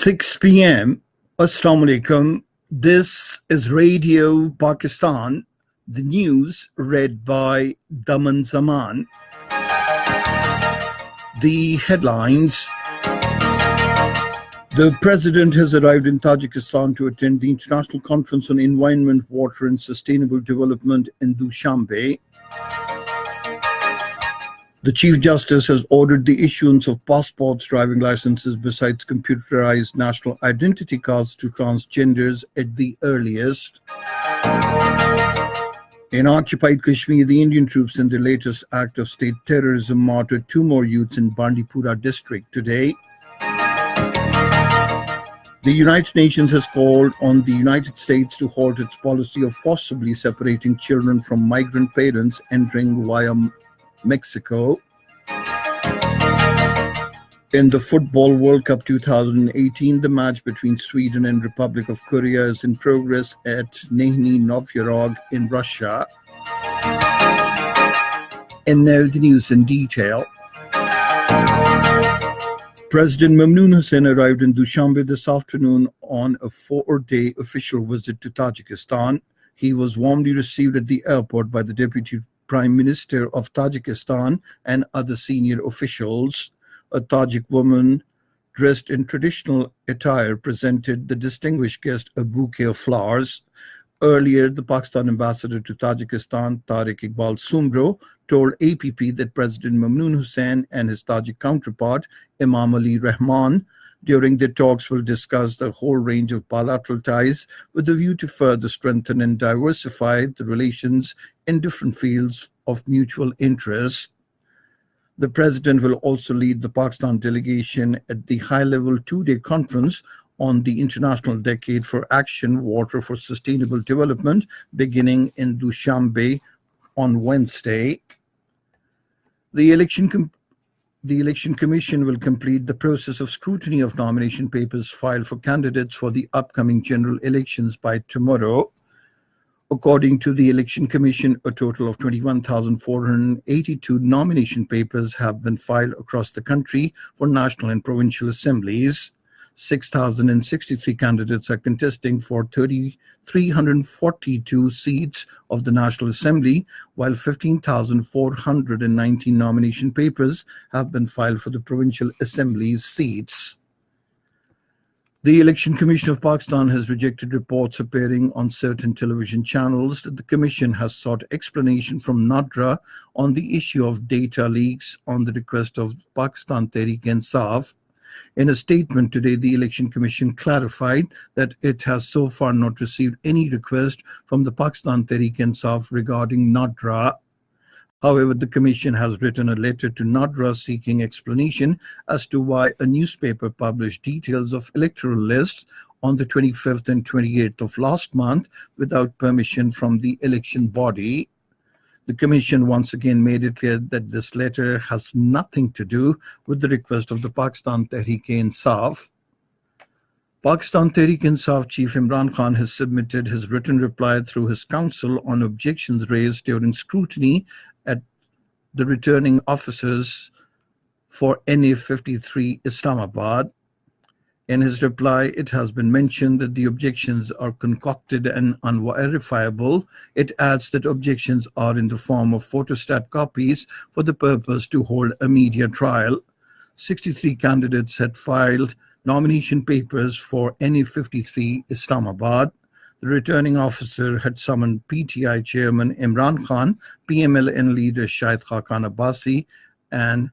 6 p.m. Assalamu alaikum. This is Radio Pakistan. The news read by Daman Zaman. The headlines. The president has arrived in Tajikistan to attend the International Conference on Environment, Water and Sustainable Development in Dushanbe. The Chief Justice has ordered the issuance of passports, driving licenses, besides computerized national identity cards to transgenders at the earliest. In occupied Kashmir, the Indian troops in the latest act of state terrorism martyred 2 more youths in Bandipora district today. The United Nations has called on the United States to halt its policy of forcibly separating children from migrant parents entering via Mexico. In the Football World Cup 2018, the match between Sweden and Republic of Korea is in progress at Nizhny Novgorod in Russia. And now the news in detail. President Mamnoon Hussain arrived in Dushanbe this afternoon on a 4-day official visit to Tajikistan. He was warmly received at the airport by the Deputy Prime Minister of Tajikistan and other senior officials. A Tajik woman dressed in traditional attire presented the distinguished guest a bouquet of flowers. Earlier, the Pakistan ambassador to Tajikistan, Tariq Iqbal Sumro, told APP that President Mamnoon Hussain and his Tajik counterpart, Imam Ali Rahman, during their talks will discuss the whole range of bilateral ties with a view to further strengthen and diversify the relations in different fields of mutual interest. The president will also lead the Pakistan delegation at the high-level 2-day conference on the International Decade for Action, Water for Sustainable Development, beginning in Dushanbe on Wednesday. The Election Commission will complete the process of scrutiny of nomination papers filed for candidates for the upcoming general elections by tomorrow. According to the Election Commission, a total of 21,482 nomination papers have been filed across the country for national and provincial assemblies. 6,063 candidates are contesting for 3,342 seats of the National Assembly, while 15,419 nomination papers have been filed for the provincial assemblies seats. The Election Commission of Pakistan has rejected reports appearing on certain television channels that the Commission has sought explanation from NADRA on the issue of data leaks on the request of Pakistan Tehreek-e-Insaf. In a statement today, the Election Commission clarified that it has so far not received any request from the Pakistan Tehreek-e-Insaf regarding NADRA. However, the Commission has written a letter to NADRA seeking explanation as to why a newspaper published details of electoral lists on the 25th and 28th of last month without permission from the election body. The Commission once again made it clear that this letter has nothing to do with the request of the Pakistan Tehreek-e-Insaf. Pakistan Tehreek-e-Insaf Chief Imran Khan has submitted his written reply through his counsel on objections raised during scrutiny at the returning officers for NA 53 Islamabad. In his reply, it has been mentioned that the objections are concocted and unverifiable. It adds that objections are in the form of photostat copies for the purpose to hold a media trial. 63 candidates had filed nomination papers for NA 53 Islamabad. The returning officer had summoned PTI chairman Imran Khan, PMLN leader Shahid Khaqan Abbasi, and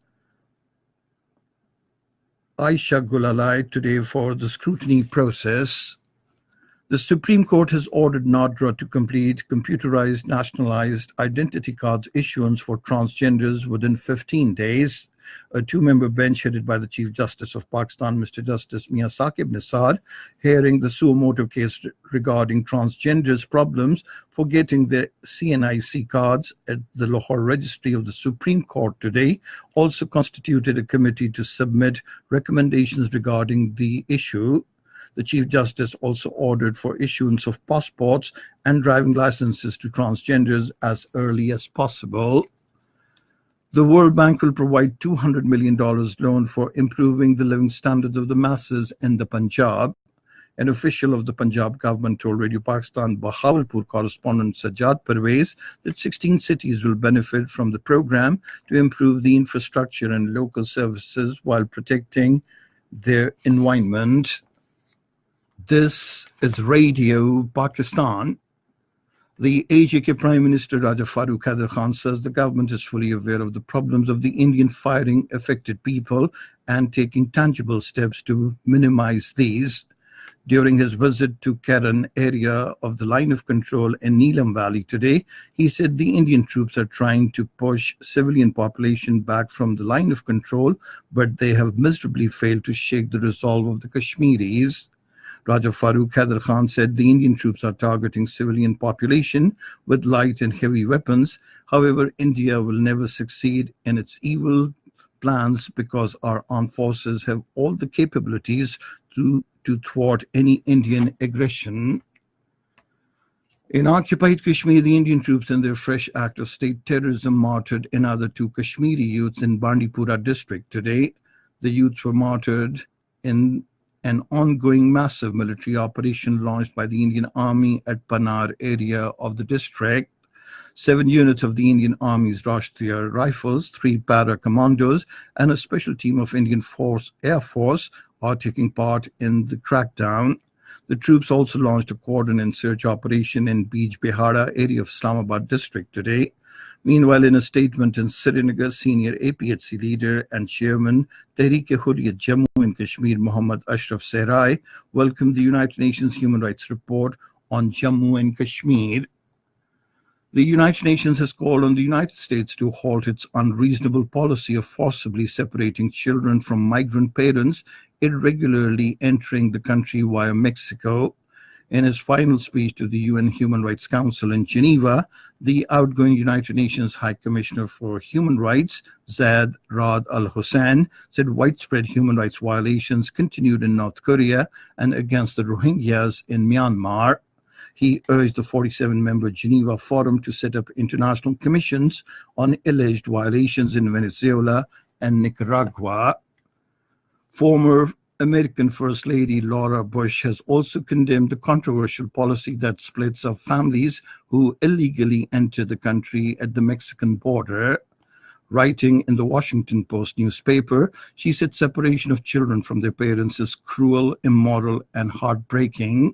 Aisha Gulalai today for the scrutiny process. The Supreme Court has ordered NADRA to complete computerized nationalized identity cards issuance for transgenders within 15 days. A 2-member bench headed by the Chief Justice of Pakistan, Mr. Justice Mia Saqib Nisar, hearing the suo motu case regarding transgenders' problems for getting their CNIC cards at the Lahore Registry of the Supreme Court today, also constituted a committee to submit recommendations regarding the issue. The Chief Justice also ordered for issuance of passports and driving licenses to transgenders as early as possible. The World Bank will provide $200 million loan for improving the living standards of the masses in the Punjab. An official of the Punjab government told Radio Pakistan Bahawalpur correspondent Sajjad Parvez that 16 cities will benefit from the program to improve the infrastructure and local services while protecting their environment. This is Radio Pakistan. The AJK Prime Minister Raja Farooq Haider Khan says the government is fully aware of the problems of the Indian firing affected people and taking tangible steps to minimize these. During his visit to Karan area of the line of control in Neelam Valley today, he said the Indian troops are trying to push civilian population back from the line of control, but they have miserably failed to shake the resolve of the Kashmiris. Raja Farooq Haider Khan said the Indian troops are targeting civilian population with light and heavy weapons. However, India will never succeed in its evil plans because our armed forces have all the capabilities to thwart any Indian aggression. In occupied Kashmir, the Indian troops in their fresh act of state terrorism martyred another 2 Kashmiri youths in Bandipora district today. The youths were martyred in an ongoing massive military operation launched by the Indian Army at Panar area of the district. 7 units of the Indian Army's Rashtriya Rifles, 3 para-commandos, and a special team of Indian Air Force are taking part in the crackdown. The troops also launched a cordon and search operation in Bij Bihara area of Islamabad district today. Meanwhile, in a statement in Srinagar, senior APHC leader and chairman Tehreek-e-Hurriyat Jammu and Kashmir Muhammad Ashraf Sehrai welcomed the United Nations Human Rights Report on Jammu and Kashmir. The United Nations has called on the United States to halt its unreasonable policy of forcibly separating children from migrant parents irregularly entering the country via Mexico. In his final speech to the UN Human Rights Council in Geneva, the outgoing United Nations High Commissioner for Human Rights, Zaid Rad Al Hussein, said widespread human rights violations continued in North Korea and against the Rohingyas in Myanmar. He urged the 47-member Geneva Forum to set up international commissions on alleged violations in Venezuela and Nicaragua. Former American First Lady Laura Bush has also condemned the controversial policy that splits up families who illegally enter the country at the Mexican border. Writing in the Washington Post newspaper, she said separation of children from their parents is cruel, immoral, and heartbreaking.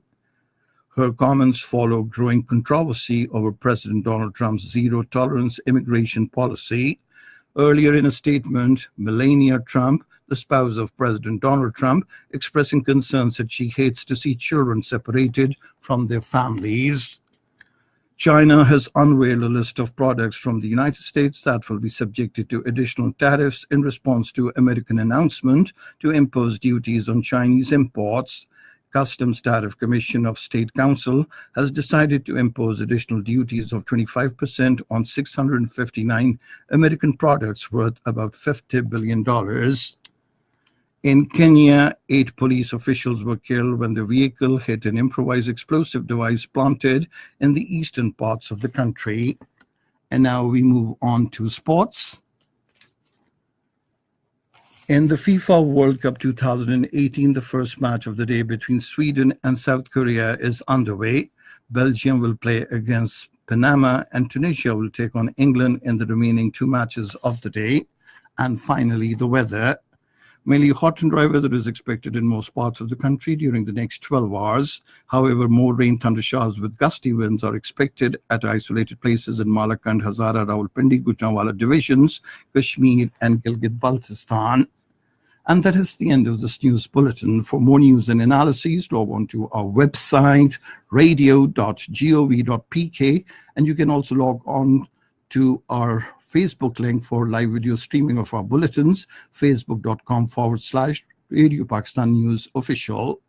Her comments follow growing controversy over President Donald Trump's zero-tolerance immigration policy. Earlier in a statement, Melania Trump, the spouse of President Donald Trump, expressing concerns that she hates to see children separated from their families. China has unveiled a list of products from the United States that will be subjected to additional tariffs in response to American announcement to impose duties on Chinese imports. Customs Tariff Commission of State Council has decided to impose additional duties of 25% on 659 American products worth about $50 billion. In Kenya, 8 police officials were killed when their vehicle hit an improvised explosive device planted in the eastern parts of the country. And now we move on to sports. In the FIFA World Cup 2018, the first match of the day between Sweden and South Korea is underway. Belgium will play against Panama and Tunisia will take on England in the remaining 2 matches of the day. And finally, the weather. Mainly hot and dry weather is expected in most parts of the country during the next 12 hours. However, more rain, thunder showers with gusty winds are expected at isolated places in Malakand, Hazara, Rawalpindi, Gujranwala divisions, Kashmir and Gilgit-Baltistan. And that is the end of this news bulletin. For more news and analyses, log on to our website, radio.gov.pk, and you can also log on to our Facebook link for live video streaming of our bulletins, facebook.com/Radio Pakistan News Official.